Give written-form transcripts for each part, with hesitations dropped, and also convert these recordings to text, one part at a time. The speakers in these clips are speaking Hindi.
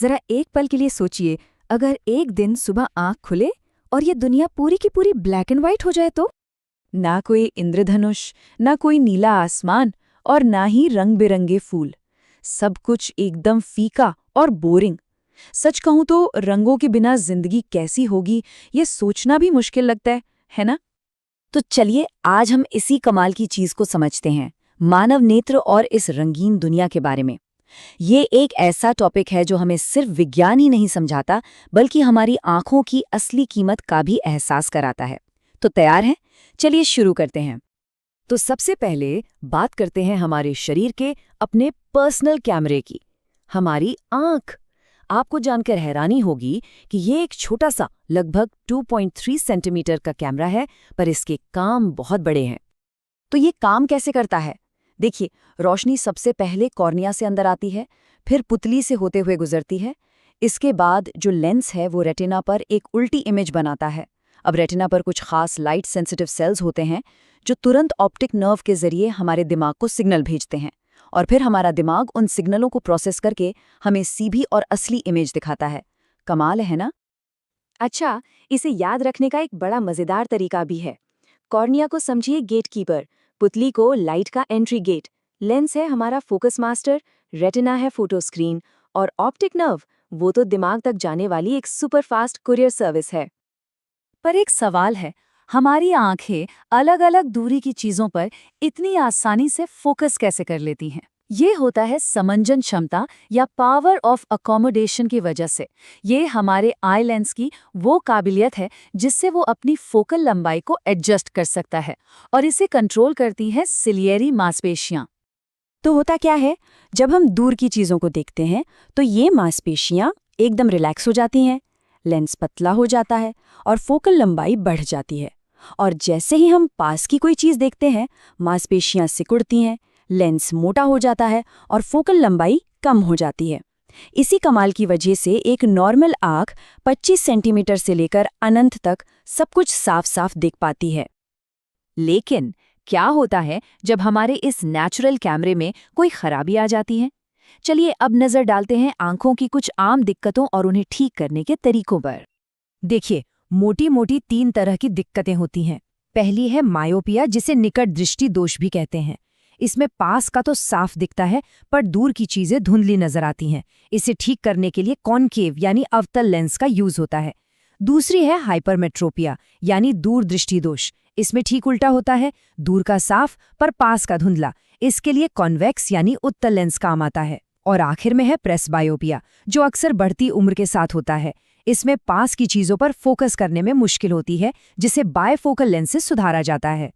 जरा एक पल के लिए सोचिए, अगर एक दिन सुबह आंख खुले और ये दुनिया पूरी की पूरी ब्लैक एंड व्हाइट हो जाए तो? ना कोई इंद्रधनुष, ना कोई नीला आसमान और ना ही रंग बिरंगे फूल। सब कुछ एकदम फीका और बोरिंग। सच कहूं तो रंगों के बिना जिंदगी कैसी होगी ये सोचना भी मुश्किल लगता है ना? तो चलिए आज हम इसी कमाल की चीज को समझते हैं, मानव नेत्र और इस रंगीन दुनिया के बारे में। ये एक ऐसा टॉपिक है जो हमें सिर्फ विज्ञान ही नहीं समझाता, बल्कि हमारी आंखों की असली कीमत का भी एहसास कराता है। तो तैयार हैं? चलिए शुरू करते हैं। तो सबसे पहले बात करते हैं हमारे शरीर के अपने पर्सनल कैमरे की, हमारी आंख। आपको जानकर हैरानी होगी कि ये एक छोटा सा लगभग 2.3 सेंटीमीटर का कैमरा है, पर इसके काम बहुत बड़े हैं। तो ये काम कैसे करता है? देखिए, रोशनी सबसे पहले कॉर्निया से अंदर आती है, फिर पुतली से होते हुए गुजरती है। इसके बाद जो लेंस है वो रेटिना पर एक उल्टी इमेज बनाता है। अब रेटिना पर कुछ खास लाइट सेंसिटिव सेल्स होते हैं जो तुरंत ऑप्टिक नर्व के जरिए हमारे दिमाग को सिग्नल भेजते हैं, और फिर हमारा दिमाग उन सिग्नलों को प्रोसेस करके हमें सीधी और असली इमेज दिखाता है। कमाल है ना? अच्छा, इसे याद रखने का एक बड़ा मजेदार तरीका भी है। कॉर्निया को समझिए गेटकीपर, पुतली को लाइट का एंट्री गेट, लेंस है हमारा फोकस मास्टर, रेटिना है फोटो स्क्रीन, और ऑप्टिक नर्व वो तो दिमाग तक जाने वाली एक सुपरफास्ट कुरियर सर्विस है। पर एक सवाल है, हमारी आंखें अलग-अलग दूरी की चीजों पर इतनी आसानी से फोकस कैसे कर लेती हैं? ये होता है समंजन क्षमता या पावर ऑफ अकोमोडेशन की वजह से। ये हमारे आई लेंस की वो काबिलियत है जिससे वो अपनी फोकल लंबाई को एडजस्ट कर सकता है, और इसे कंट्रोल करती हैं सिलियरी मांसपेशियां। तो होता क्या है, जब हम दूर की चीजों को देखते हैं तो ये मांसपेशियां एकदम रिलैक्स हो जाती हैं, लेंस पतला हो जाता है और फोकल लंबाई बढ़ जाती है। और जैसे ही हम पास की कोई चीज देखते हैं, मांसपेशियां सिकुड़ती हैं, लेंस मोटा हो जाता है और फोकल लंबाई कम हो जाती है। इसी कमाल की वजह से एक नॉर्मल आंख 25 सेंटीमीटर से लेकर अनंत तक सब कुछ साफ साफ दिख पाती है। लेकिन क्या होता है जब हमारे इस नेचुरल कैमरे में कोई खराबी आ जाती है? चलिए अब नजर डालते हैं आंखों की कुछ आम दिक्कतों और उन्हें ठीक करने के तरीकों पर। देखिए, मोटी मोटी 3 तरह की दिक्कतें होती हैं। पहली है मायोपिया, जिसे निकट दृष्टि दोष भी कहते हैं। इसमें पास का तो साफ दिखता है, पर दूर की चीजें धुंधली नजर आती हैं। इसे ठीक करने के लिए कॉनकेव यानी अवतल लेंस का यूज होता है। दूसरी है हाइपरमेट्रोपिया यानी दूर दृष्टि दोष। इसमें ठीक उल्टा होता है, दूर का साफ पर पास का धुंधला। इसके लिए कॉन्वेक्स यानी उत्तल लेंस काम आता है। और आखिर में है प्रेसबायोपिया, जो अक्सर बढ़ती उम्र के साथ होता है। इसमें पास की चीजों पर फोकस करने में मुश्किल होती है, जिसे बायफोकल लेंस से सुधारा जाता है।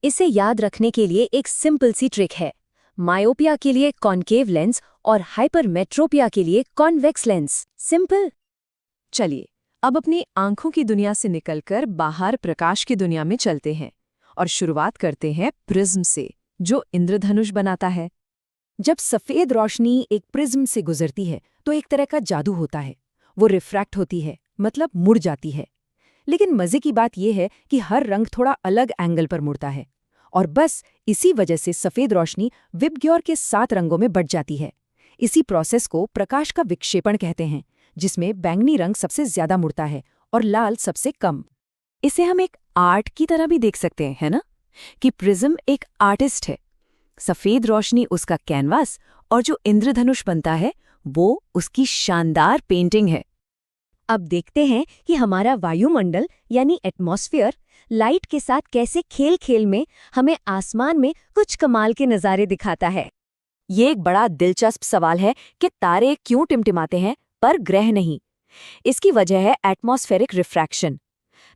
इसे याद रखने के लिए एक सिंपल सी ट्रिक है। मायोपिया के लिए कॉनकेव लेंस और हाइपरमेट्रोपिया के लिए कॉन्वेक्स लेंस। सिंपल। चलिए अब अपनी आंखों की दुनिया से निकलकर बाहर प्रकाश की दुनिया में चलते हैं और शुरुआत करते हैं प्रिज्म से, जो इंद्रधनुष बनाता है। जब सफेद रोशनी एक प्रिज्म से गुजरती है तो एक तरह का जादू होता है। वो रिफ्रैक्ट होती है, मतलब मुड़ जाती है। लेकिन मजे की बात यह है कि हर रंग थोड़ा अलग एंगल पर मुड़ता है, और बस इसी वजह से सफेद रोशनी विबग्योर के 7 रंगों में बट जाती है। इसी प्रोसेस को प्रकाश का विक्षेपण कहते हैं, जिसमें बैंगनी रंग सबसे ज्यादा मुड़ता है और लाल सबसे कम। इसे हम एक आर्ट की तरह भी देख सकते हैं, है ना? कि प्रिज्म एक आर्टिस्ट है, सफेद रोशनी उसका कैनवास, और जो इंद्रधनुष बनता है वो उसकी शानदार पेंटिंग है। अब देखते हैं कि हमारा वायुमंडल यानी एटमॉस्फेयर लाइट के साथ कैसे खेल खेल में हमें आसमान में कुछ कमाल के नज़ारे दिखाता है। ये एक बड़ा दिलचस्प सवाल है कि तारे क्यों टिमटिमाते हैं पर ग्रह नहीं। इसकी वजह है एटमॉस्फेरिक रिफ्रैक्शन।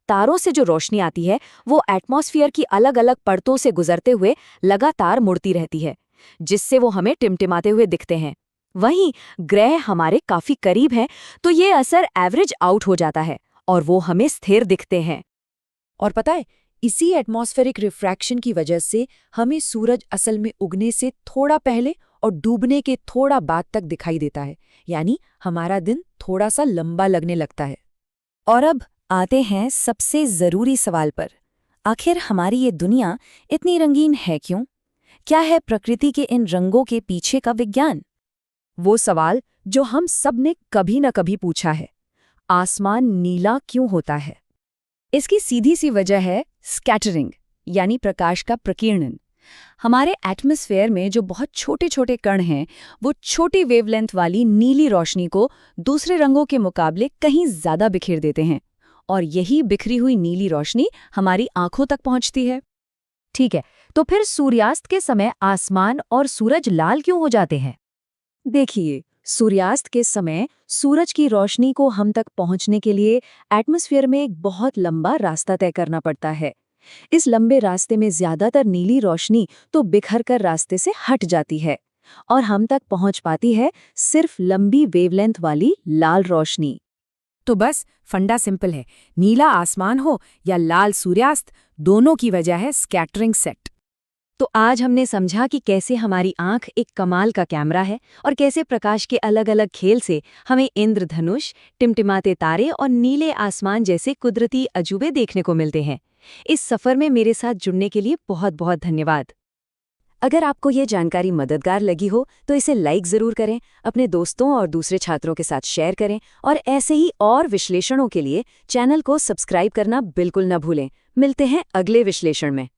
तारों से जो रोशनी आती है वो एटमॉस्फेयर की अलग अलग परतों से गुजरते हुए लगातार मुड़ती रहती है, जिससे वो हमें टिमटिमाते हुए दिखते हैं। वहीं ग्रह हमारे काफी करीब हैं, तो ये असर एवरेज आउट हो जाता है और वो हमें स्थिर दिखते हैं। और पता है, इसी एटमॉस्फेरिक रिफ्रैक्शन की वजह से हमें सूरज असल में उगने से थोड़ा पहले और डूबने के थोड़ा बाद तक दिखाई देता है, यानी हमारा दिन थोड़ा सा लंबा लगने लगता है। और अब आते हैं सबसे जरूरी सवाल पर। आखिर हमारी ये दुनिया इतनी रंगीन है क्यों? क्या है प्रकृति के इन रंगों के पीछे का विज्ञान? वो सवाल जो हम सब ने कभी न कभी पूछा है, आसमान नीला क्यों होता है? इसकी सीधी सी वजह है स्कैटरिंग, यानी प्रकाश का प्रकीर्णन। हमारे एटमॉस्फेयर में जो बहुत छोटे छोटे कण हैं, वो छोटी वेवलेंथ वाली नीली रोशनी को दूसरे रंगों के मुकाबले कहीं ज्यादा बिखेर देते हैं, और यही बिखरी हुई नीली रोशनी हमारी आंखों तक पहुंचती है। ठीक है, तो फिर सूर्यास्त के समय आसमान और सूरज लाल क्यों हो जाते हैं? देखिए, सूर्यास्त के समय सूरज की रोशनी को हम तक पहुंचने के लिए एटमॉस्फेयर में एक बहुत लंबा रास्ता तय करना पड़ता है। इस लंबे रास्ते में ज्यादातर नीली रोशनी तो बिखर कर रास्ते से हट जाती है, और हम तक पहुंच पाती है सिर्फ लंबी वेवलेंथ वाली लाल रोशनी। तो बस फंडा सिंपल है, नीला आसमान हो या लाल सूर्यास्त, दोनों की वजह है स्कैटरिंग सेट। तो आज हमने समझा कि कैसे हमारी आंख एक कमाल का कैमरा है, और कैसे प्रकाश के अलग अलग खेल से हमें इंद्रधनुष, टिमटिमाते तारे और नीले आसमान जैसे कुदरती अजूबे देखने को मिलते हैं। इस सफर में मेरे साथ जुड़ने के लिए बहुत बहुत धन्यवाद। अगर आपको ये जानकारी मददगार लगी हो तो इसे लाइक ज़रूर करें, अपने दोस्तों और दूसरे छात्रों के साथ शेयर करें, और ऐसे ही और विश्लेषणों के लिए चैनल को सब्सक्राइब करना बिल्कुल न भूलें। मिलते हैं अगले विश्लेषण में।